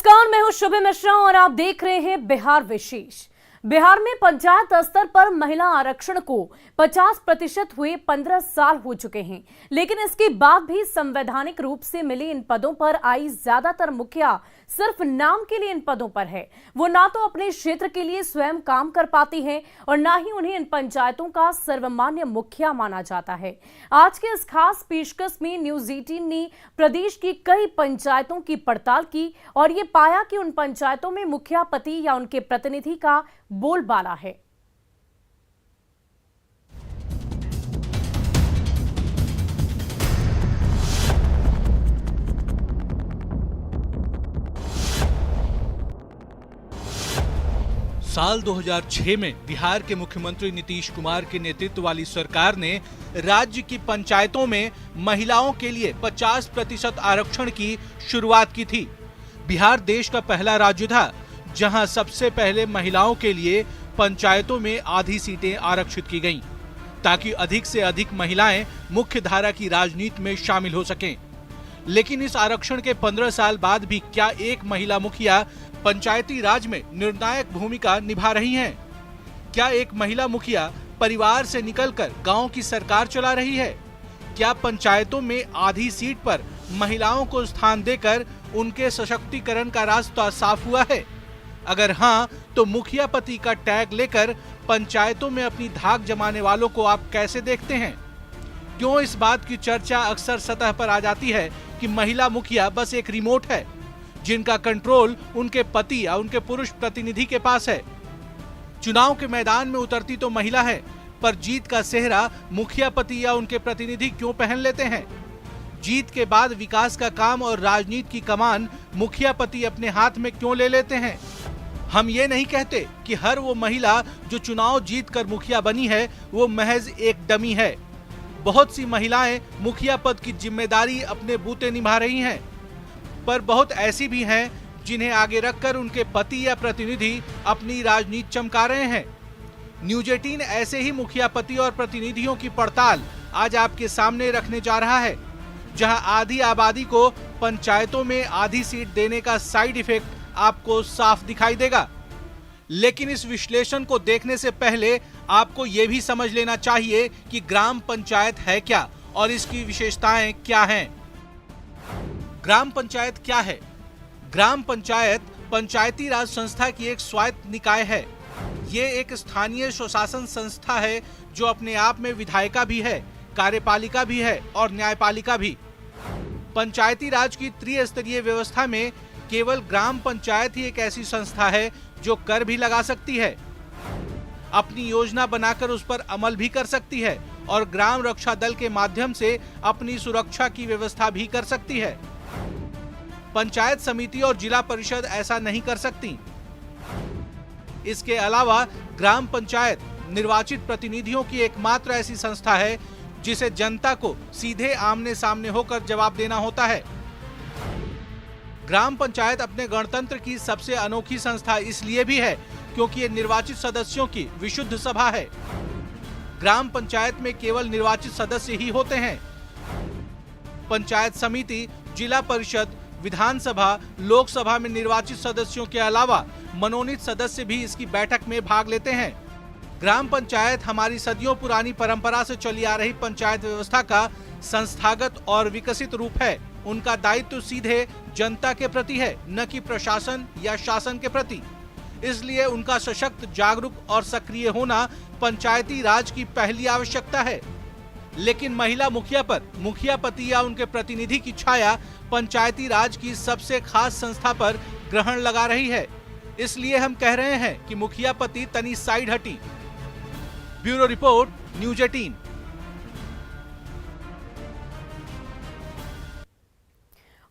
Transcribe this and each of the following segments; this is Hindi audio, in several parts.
नमस्कार, मैं हूं शुभ मिश्रा और आप देख रहे हैं बिहार विशेष। बिहार में पंचायत स्तर पर महिला आरक्षण को 50% हुए 15 साल हो चुके हैं, लेकिन इसके बाद भी संवैधानिक रूप से मिले इन पदों पर आई ज्यादातर मुखिया सिर्फ नाम के लिए इन पदों पर है। वो ना तो अपने क्षेत्र के लिए स्वयं काम कर पाती हैं और ना ही उन्हें इन पंचायतों का सर्वमान्य मुखिया माना जाता है। आज के इस खास पेशकश में न्यूज 18 ने प्रदेश की कई पंचायतों की पड़ताल की और ये पाया कि उन पंचायतों में मुखिया पति या उनके प्रतिनिधि का बोलबाला है। साल 2006 में बिहार के मुख्यमंत्री नीतीश कुमार के नेतृत्व वाली सरकार ने राज्य की पंचायतों में महिलाओं के लिए 50% आरक्षण की शुरुआत की थी। बिहार देश का पहला राज्य था जहां सबसे पहले महिलाओं के लिए पंचायतों में आधी सीटें आरक्षित की गईं, ताकि अधिक से अधिक महिलाएं मुख्य धारा की राजनीति में शामिल हो सकें। लेकिन इस आरक्षण के 15 साल बाद भी क्या एक महिला मुखिया पंचायती राज में निर्णायक भूमिका निभा रही हैं? क्या एक महिला मुखिया परिवार से निकलकर गांव की सरकार चला रही है? क्या पंचायतों में आधी सीट पर महिलाओं को स्थान देकर उनके सशक्तिकरण का रास्ता साफ हुआ है? अगर हां, तो मुखिया पति का टैग लेकर पंचायतों में अपनी धाक जमाने वालों को आप कैसे देखते हैं? क्यों इस बात की चर्चा अक्सर सतह पर आ जाती है कि महिला मुखिया बस एक रिमोट है जिनका कंट्रोल उनके पति या उनके पुरुष प्रतिनिधि के पास है? चुनाव के मैदान में उतरती तो महिला है, पर जीत का सेहरा मुखिया पति या उनके प्रतिनिधि क्यों पहन लेते हैं? जीत के बाद विकास का काम और राजनीति की कमान मुखिया पति अपने हाथ में क्यों ले लेते हैं? हम ये नहीं कहते कि हर वो महिला जो चुनाव जीतकर मुखिया बनी है वो महज एक डमी है। बहुत सी महिलाएं मुखिया पद की जिम्मेदारी अपने बूते निभा रही हैं, पर बहुत ऐसी भी हैं जिन्हें आगे रखकर उनके पति या प्रतिनिधि अपनी राजनीति चमका रहे हैं। न्यूज 18 ऐसे ही मुखिया पति और प्रतिनिधियों की पड़ताल आज आपके सामने रखने जा रहा है, जहां आधी आबादी को पंचायतों में आधी सीट देने का साइड इफेक्ट आपको साफ दिखाई देगा। लेकिन इस विश्लेषण को देखने से पहले आपको यह भी समझ लेना चाहिए कि ग्राम पंचायत है क्या और इसकी विशेषताएं क्या हैं। ग्राम पंचायत क्या है? ग्राम पंचायत पंचायती राज संस्था की एक स्वायत्त निकाय है। ये एक स्थानीय स्वशासन संस्था है जो अपने आप में विधायिका भी है, कार्यपालिका भी है और न्यायपालिका भी। पंचायती राज की त्रिस्तरीय व्यवस्था में केवल ग्राम पंचायत ही एक ऐसी संस्था है जो कर भी लगा सकती है, अपनी योजना बनाकर उस पर अमल भी कर सकती है और ग्राम रक्षा दल के माध्यम से अपनी सुरक्षा की व्यवस्था भी कर सकती है। पंचायत समिति और जिला परिषद ऐसा नहीं कर सकती। इसके अलावा ग्राम पंचायत निर्वाचित प्रतिनिधियों की एकमात्र ऐसी संस्था है जिसे जनता को सीधे आमने सामने होकर जवाब देना होता है। ग्राम पंचायत अपने गणतंत्र की सबसे अनोखी संस्था इसलिए भी है क्योंकि ये निर्वाचित सदस्यों की विशुद्ध सभा है। ग्राम पंचायत में केवल निर्वाचित सदस्य ही होते हैं। पंचायत समिति, जिला परिषद, विधानसभा, लोकसभा में निर्वाचित सदस्यों के अलावा मनोनीत सदस्य भी इसकी बैठक में भाग लेते हैं। ग्राम पंचायत हमारी सदियों पुरानी परंपरा से चली आ रही पंचायत व्यवस्था का संस्थागत और विकसित रूप है। उनका दायित्व सीधे जनता के प्रति है, न कि प्रशासन या शासन के प्रति। इसलिए उनका सशक्त, जागरूक और सक्रिय होना पंचायती राज की पहली आवश्यकता है। लेकिन महिला मुखिया पर मुखिया पति या उनके प्रतिनिधि की छाया पंचायती राज की सबसे खास संस्था पर ग्रहण लगा रही है। इसलिए हम कह रहे हैं कि मुखिया पति तनी साइड हटी। Bureau report, news 18।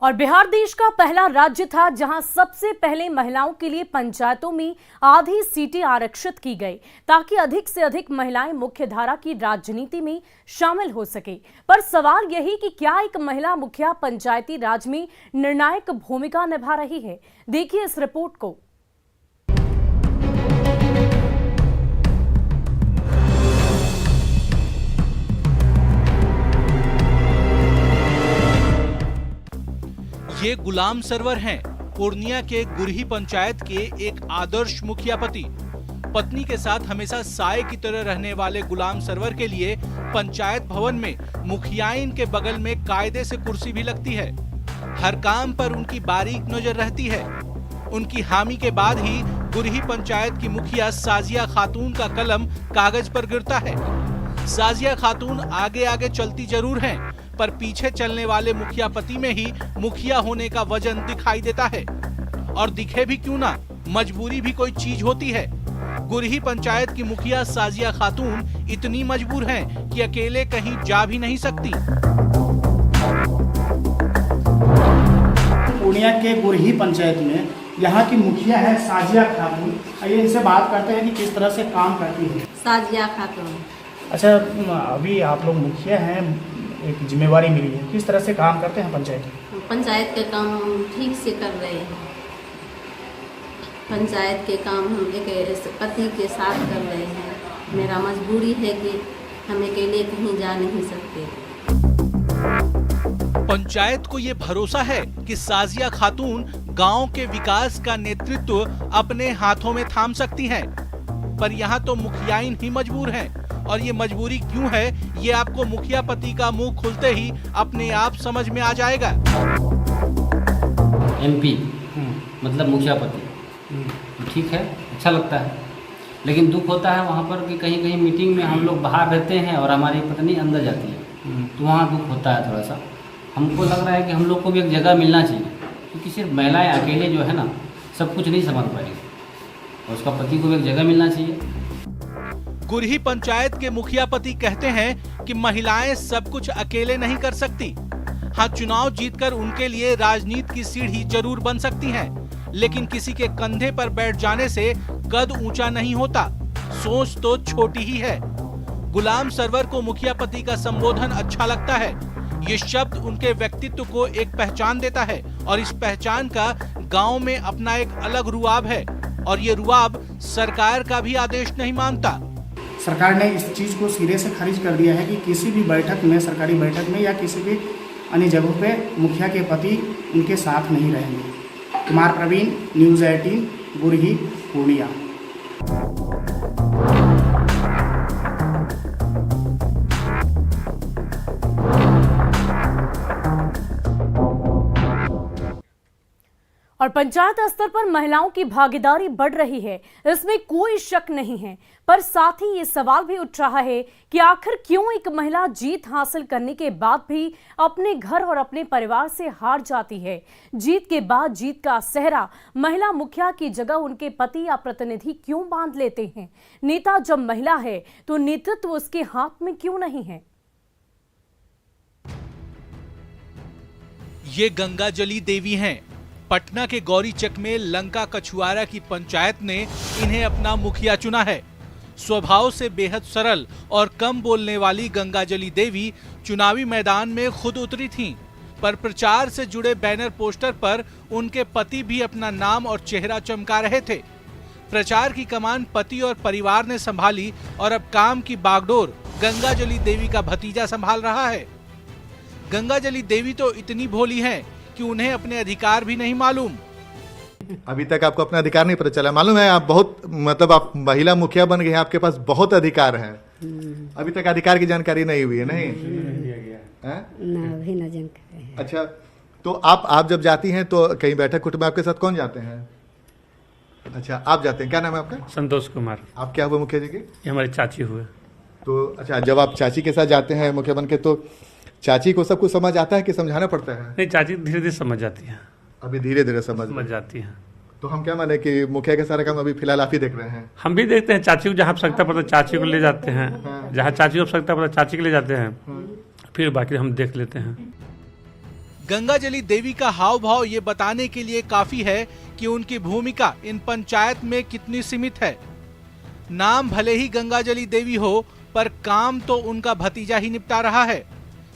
और बिहार देश का पहला राज्य था जहां सबसे पहले महिलाओं के लिए पंचायतों में आधी सीटें आरक्षित की गई, ताकि अधिक से अधिक महिलाएं मुख्य धारा की राजनीति में शामिल हो सके। पर सवाल यही कि क्या एक महिला मुखिया पंचायती राज में निर्णायक भूमिका निभा रही है? देखिए इस रिपोर्ट को। ये गुलाम सरवर हैं, पूर्णिया के गुरही पंचायत के एक आदर्श मुखिया पति। पत्नी के साथ हमेशा साए की तरह रहने वाले गुलाम सरवर के लिए पंचायत भवन में मुखियाइन के बगल में कायदे से कुर्सी भी लगती है। हर काम पर उनकी बारीक नजर रहती है। उनकी हामी के बाद ही गुरही पंचायत की मुखिया साजिया खातून का कलम कागज पर गिरता है। साजिया खातून आगे आगे चलती जरूर हैं, पर पीछे चलने वाले मुखिया पति में ही मुखिया होने का वजन दिखाई देता है। और दिखे भी क्यों ना, मजबूरी भी कोई चीज होती है। गुरही पंचायत की मुखिया साजिया खातून इतनी मजबूर हैं कि अकेले कहीं जा भी नहीं सकती। पूर्णिया के गुरही पंचायत में यहाँ की मुखिया है साजिया खातून। आइए इनसे बात करते हैं कि किस तरह से काम करती है। साजिया खातून। अच्छा, अभी आप लोग मुखिया हैं, एक जिम्मेवारी मिली है, किस तरह से काम करते हैं पंचायत में? पंचायत के काम ठीक से कर रहे हैं। पंचायत के काम हम एक पति के साथ कर रहे हैं। मेरा मजबूरी है कि हम अकेले कहीं जा नहीं सकते। पंचायत को ये भरोसा है कि साजिया खातून गांव के विकास का नेतृत्व अपने हाथों में थाम सकती हैं। पर यहाँ तो मुखियाइन ही मजबूर हैं। और ये मजबूरी क्यों है, ये आपको मुखिया पति का मुंह खुलते ही अपने आप समझ में आ जाएगा। MP मतलब मुखिया पति, ठीक है, अच्छा लगता है। लेकिन दुख होता है वहाँ पर कि कहीं कहीं मीटिंग में हम लोग बाहर रहते हैं और हमारी पत्नी अंदर जाती है, तो वहाँ दुख होता है थोड़ा सा। हमको लग रहा है कि हम लोग को भी एक जगह मिलना चाहिए, क्योंकि सिर्फ महिलाएं अकेले जो है ना सब कुछ नहीं समझ पाएगी, और उसका पति को भी एक जगह मिलना चाहिए। गुरही पंचायत के मुखिया पति कहते हैं कि महिलाएं सब कुछ अकेले नहीं कर सकती। हाँ, चुनाव जीतकर उनके लिए राजनीति की सीढ़ी जरूर बन सकती हैं, लेकिन किसी के कंधे पर बैठ जाने से कद ऊंचा नहीं होता, सोच तो छोटी ही है। गुलाम सरवर को मुखिया पति का संबोधन अच्छा लगता है। ये शब्द उनके व्यक्तित्व को एक पहचान देता है, और इस पहचान का गांव में अपना एक अलग रुआब है। और ये रुआब सरकार का भी आदेश नहीं मानता। सरकार ने इस चीज़ को सिरे से खारिज कर दिया है कि किसी भी बैठक में, सरकारी बैठक में या किसी भी अन्य जगहों पे मुखिया के पति उनके साथ नहीं रहेंगे। कुमार प्रवीण, न्यूज़ 18, गुरही, पूर्णिया। और पंचायत स्तर पर महिलाओं की भागीदारी बढ़ रही है, इसमें कोई शक नहीं है। पर साथ ही ये सवाल भी उठ रहा है कि आखिर क्यों एक महिला जीत हासिल करने के बाद भी अपने घर और अपने परिवार से हार जाती है। जीत के बाद जीत का सेहरा महिला मुखिया की जगह उनके पति या प्रतिनिधि क्यों बांध लेते हैं। नेता जब महिला है तो नेतृत्व उसके हाथ में क्यों नहीं है। ये गंगाजली देवी हैं। पटना के गौरीचक में लंका कछुआरा की पंचायत ने इन्हें अपना मुखिया चुना है। स्वभाव से बेहद सरल और कम बोलने वाली गंगाजली देवी चुनावी मैदान में खुद उतरी थीं, पर प्रचार से जुड़े बैनर पोस्टर पर उनके पति भी अपना नाम और चेहरा चमका रहे थे। प्रचार की कमान पति और परिवार ने संभाली और अब काम की बागडोर गंगाजली देवी का भतीजा संभाल रहा है। गंगाजली देवी तो इतनी भोली हैं कि उन्हें अपने अधिकार भी नहीं मालूम। अभी तक आपको अपना अधिकार नहीं पता चला? मालूम है आप बहुत, मतलब आप महिला मुखिया बन गए हैं, आपके पास बहुत अधिकार है। अभी तक अधिकार की जानकारी नहीं हुई है? नहीं अभी ना जानकारी है। अच्छा, तो आप जब जाती हैं तो कहीं बैठक उठ में आपके साथ कौन जाते हैं? अच्छा, आप जाते हैं। क्या नाम है आपका? संतोष कुमार। आप क्या हुए मुखिया जी के? ये हमारे चाची हुए। तो अच्छा, जब आप चाची के साथ जाते हैं मुखिया बन के, तो चाची को सब कुछ समझ आता है कि समझाना पड़ता है? नहीं, चाची धीरे धीरे समझ जाती है। अभी धीरे धीरे समझ जाती है। तो हम क्या माने कि मुखिया के सारा काम अभी फिलहाल आप ही देख रहे हैं? हम भी देखते हैं, चाची को जहाँ आवश्यकता पड़ता है चाची को ले जाते हैं, जहाँ चाची को आवश्यकता पड़ता है चाची को ले जाते हैं, फिर बाकी हम देख लेते हैं। गंगाजली देवी का हाव भाव ये बताने के लिए काफी है कि उनकी भूमिका इन पंचायत में कितनी सीमित है। नाम भले ही गंगाजली देवी हो, पर काम तो उनका भतीजा ही निपटा रहा है।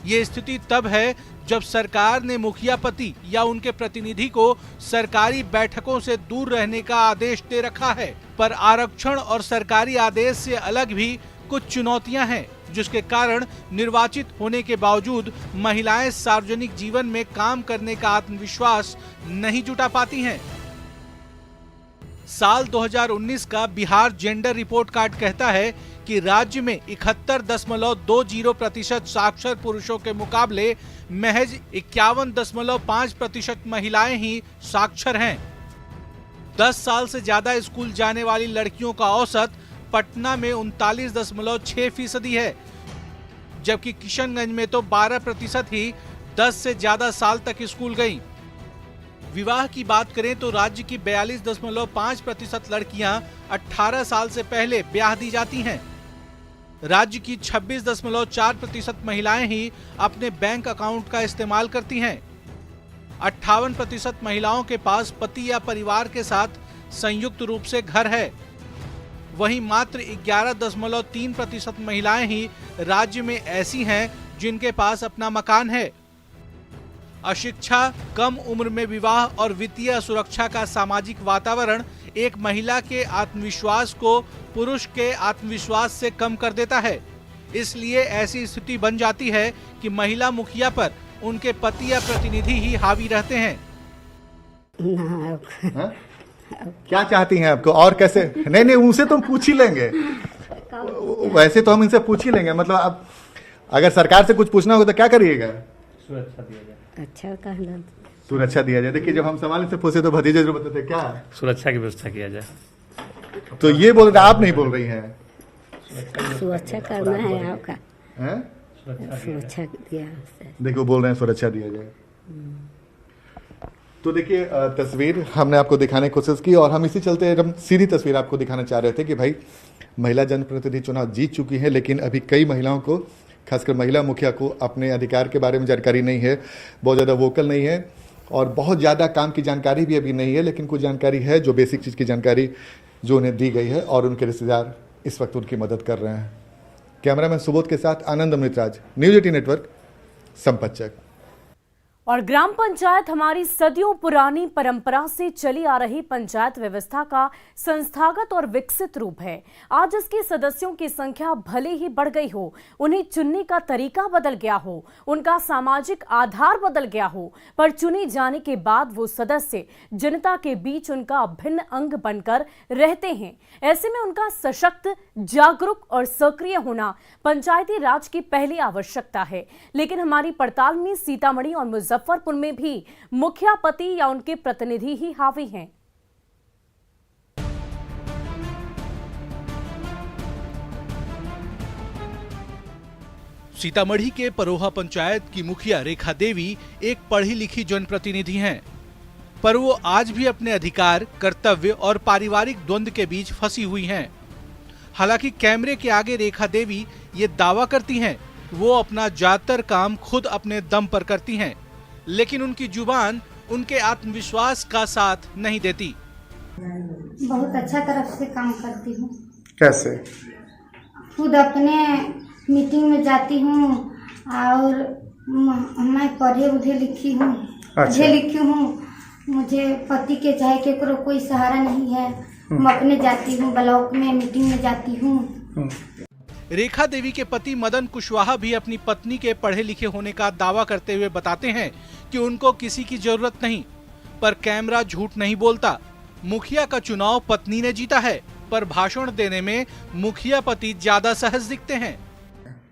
ये स्थिति तब है जब सरकार ने मुखिया पति या उनके प्रतिनिधि को सरकारी बैठकों से दूर रहने का आदेश दे रखा है, पर आरक्षण और सरकारी आदेश से अलग भी कुछ चुनौतियां हैं जिसके कारण निर्वाचित होने के बावजूद महिलाएं सार्वजनिक जीवन में काम करने का आत्मविश्वास नहीं जुटा पाती हैं। साल 2019 का बिहार जेंडर रिपोर्ट कार्ड कहता है कि राज्य में 71.20% साक्षर पुरुषों के मुकाबले महज 51.5% महिलाएं ही साक्षर हैं। 10 साल से ज्यादा स्कूल जाने वाली लड़कियों का औसत पटना में 39.6% है, जबकि किशनगंज में तो 12% ही 10 से ज्यादा साल तक स्कूल गईं। विवाह की बात करें तो राज्य की 42.5% लड़कियां 18 साल से पहले ब्याह दी जाती हैं। राज्य की 26.4% महिलाएं ही अपने बैंक अकाउंट का इस्तेमाल करती हैं। 58% महिलाओं के पास पति या परिवार के साथ संयुक्त रूप से घर है। वहीं मात्र 11.3% महिलाएं ही राज्य में ऐसी हैं जिनके पास अपना मकान है। अशिक्षा, कम उम्र में विवाह और वित्तीय असुरक्षा का सामाजिक वातावरण एक महिला के आत्मविश्वास को पुरुष के आत्मविश्वास से कम कर देता है। इसलिए ऐसी स्थिति बन जाती है कि महिला मुखिया पर उनके पति या प्रतिनिधि ही हावी रहते हैं। क्या चाहती हैं आपको और कैसे? नहीं उनसे तो हम पूछ ही लेंगे, वैसे तो हम इनसे पूछ ही लेंगे। मतलब अब अगर सरकार से कुछ पूछना होगा तो क्या करिएगा? सुरक्षा दिया जाए। अच्छा कहना, सुरक्षा दिया जाए। देखिए जब हम सवाल से पूछे तो भतीजे जो बताते क्या सुरक्षा की व्यवस्था किया जाए, तो ये बोल रहे, आप नहीं बोल रही हैं। सुरक्षा करना है आपका, सुरक्षा दिया। देखो बोल रहे हैं सुरक्षा दिया जाए। तो देखिए तस्वीर हमने आपको दिखाने की कोशिश की और हम इसी चलते हम सीधी तस्वीर आपको दिखाना चाह रहे थे कि भाई महिला जनप्रतिनिधि चुनाव जीत चुकी है, लेकिन अभी कई महिलाओं को, खासकर महिला मुखिया को अपने अधिकार के बारे में जानकारी नहीं है, बहुत ज़्यादा वोकल नहीं है और बहुत ज़्यादा काम की जानकारी भी अभी नहीं है। लेकिन कुछ जानकारी है, जो बेसिक चीज़ की जानकारी जो उन्हें दी गई है और उनके रिश्तेदार इस वक्त उनकी मदद कर रहे हैं। कैमरामैन सुबोध के साथ आनंद अमृतराज, न्यूज 18 नेटवर्क, संपतचक। और ग्राम पंचायत हमारी सदियों पुरानी परंपरा से चली आ रही पंचायत व्यवस्था का संस्थागत और विकसित रूप है। आज इसके सदस्यों की संख्या भले ही बढ़ गई हो, उन्हें चुनने का तरीका बदल गया हो, उनका सामाजिक आधार बदल गया हो, पर चुने जाने के बाद वो सदस्य जनता के बीच उनका अभिन्न अंग बनकर रहते हैं। ऐसे में उनका सशक्त, जागरूक और सक्रिय होना पंचायती राज की पहली आवश्यकता है। लेकिन हमारी पड़ताल में सीतामढ़ी और मुजफ्फरपुर में भी मुखिया पति या उनके प्रतिनिधि ही हावी हैं। सीतामढ़ी के परोहा पंचायत की मुखिया रेखा देवी एक पढ़ी लिखी जनप्रतिनिधि हैं, पर वो आज भी अपने अधिकार, कर्तव्य और पारिवारिक द्वंद्व के बीच फंसी हुई हैं। हालांकि कैमरे के आगे रेखा देवी ये दावा करती हैं वो अपना ज्यादातर काम खुद अपने दम पर करती हैं, लेकिन उनकी जुबान उनके आत्मविश्वास का साथ नहीं देती। बहुत अच्छा तरफ से काम करती हूँ। कैसे? खुद अपने मीटिंग में जाती हूँ और मैं पढ़े लिखी हूँ। अच्छा। लिखी हूँ। मुझे पति के चाहे केकरो कोई सहारा नहीं है। मैं अपने जाती हूँ, ब्लॉक में मीटिंग में जाती हूँ। रेखा देवी के पति मदन कुशवाहा भी अपनी पत्नी के पढ़े लिखे होने का दावा करते हुए बताते हैं कि उनको किसी की जरूरत नहीं, पर कैमरा झूठ नहीं बोलता। मुखिया का चुनाव पत्नी ने जीता है, पर भाषण देने में मुखिया पति ज्यादा सहज दिखते हैं।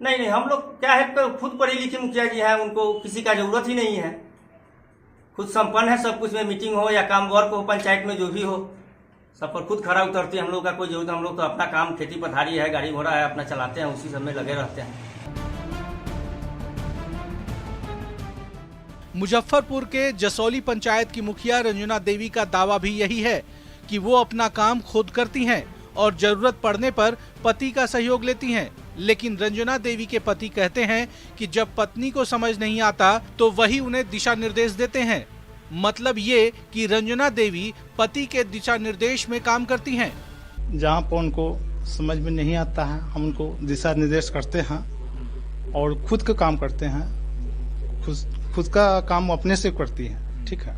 नहीं, हम लोग क्या है, खुद पढ़ी लिखी मुखिया जी है, उनको किसी का जरूरत ही नहीं है। खुद संपन्न है सब कुछ में, मीटिंग हो या काम वर्क हो, पंचायत में जो भी हो, सब पर खुद खरा उतरती है। हम लोग का कोई जरूरत, हम लोग तो अपना काम खेती पथारी है, गाड़ी घोड़ा है, अपना चलाते हैं, उसी सब में लगे रहते हैं। मुजफ्फरपुर के जसौली पंचायत की मुखिया रंजना देवी का दावा भी यही है कि वो अपना काम खुद करती हैं और जरूरत पड़ने पर पति का सहयोग लेती हैं। लेकिन रंजना देवी के पति कहते हैं कि जब पत्नी को समझ नहीं आता तो वही उन्हें दिशा निर्देश देते हैं। मतलब ये कि रंजना देवी पति के दिशा निर्देश में काम करती हैं। जहाँ पर उनको समझ में नहीं आता है, हम उनको दिशा निर्देश करते हैं और खुद का काम करते हैं। खुद का काम अपने से करती हैं। ठीक है।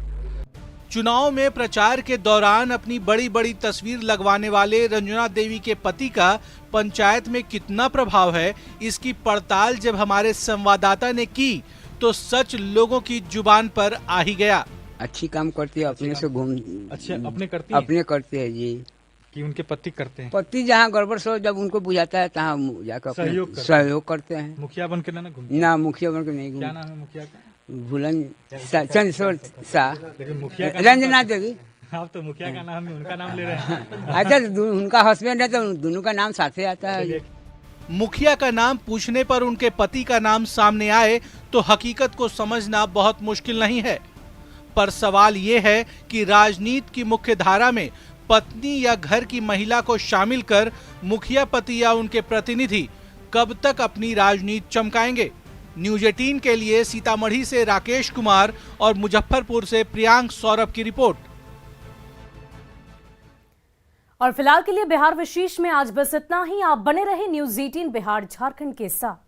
चुनाव में प्रचार के दौरान अपनी बड़ी बड़ी तस्वीर लगवाने वाले रंजना देवी के पति का पंचायत में कितना प्रभाव है, इसकी पड़ताल जब हमारे संवाददाता ने की तो सच लोगों की जुबान पर आ ही गया। अच्छी काम करती है, अपने से घूम अच्छा अपने करती है? अपने करते हैं जी। कि उनके पति करते हैं? पति जहाँ गड़बड़ सो जब उनको बुझाता है तहाँ जाकर सहयोग करते हैं। मुखिया बन के ना घूमते? ना मुखिया बन के नहीं घूमते। क्या नाम है मुखिया का? भूलन चंद्रशोर शाह। लेकिन मुखिया रंजना देवी। आप तो मुखिया का नाम है, उनका नाम ले रहे हैं। अच्छा उनका हस्बैंड है तो दोनों का नाम साथ ही आता है। मुखिया का नाम पूछने पर उनके पति का नाम सामने आए तो हकीकत को समझना बहुत मुश्किल नहीं है। पर सवाल ये है कि राजनीति की मुख्य धारा में पत्नी या घर की महिला को शामिल कर मुखिया पति या उनके प्रतिनिधि कब तक अपनी राजनीति चमकाएंगे। न्यूज 18 के लिए सीतामढ़ी से राकेश कुमार और मुजफ्फरपुर से प्रियांक सौरभ की रिपोर्ट। और फिलहाल के लिए बिहार विशेष में आज बस इतना ही। आप बने रहे न्यूज 18 बिहार झारखंड के साथ।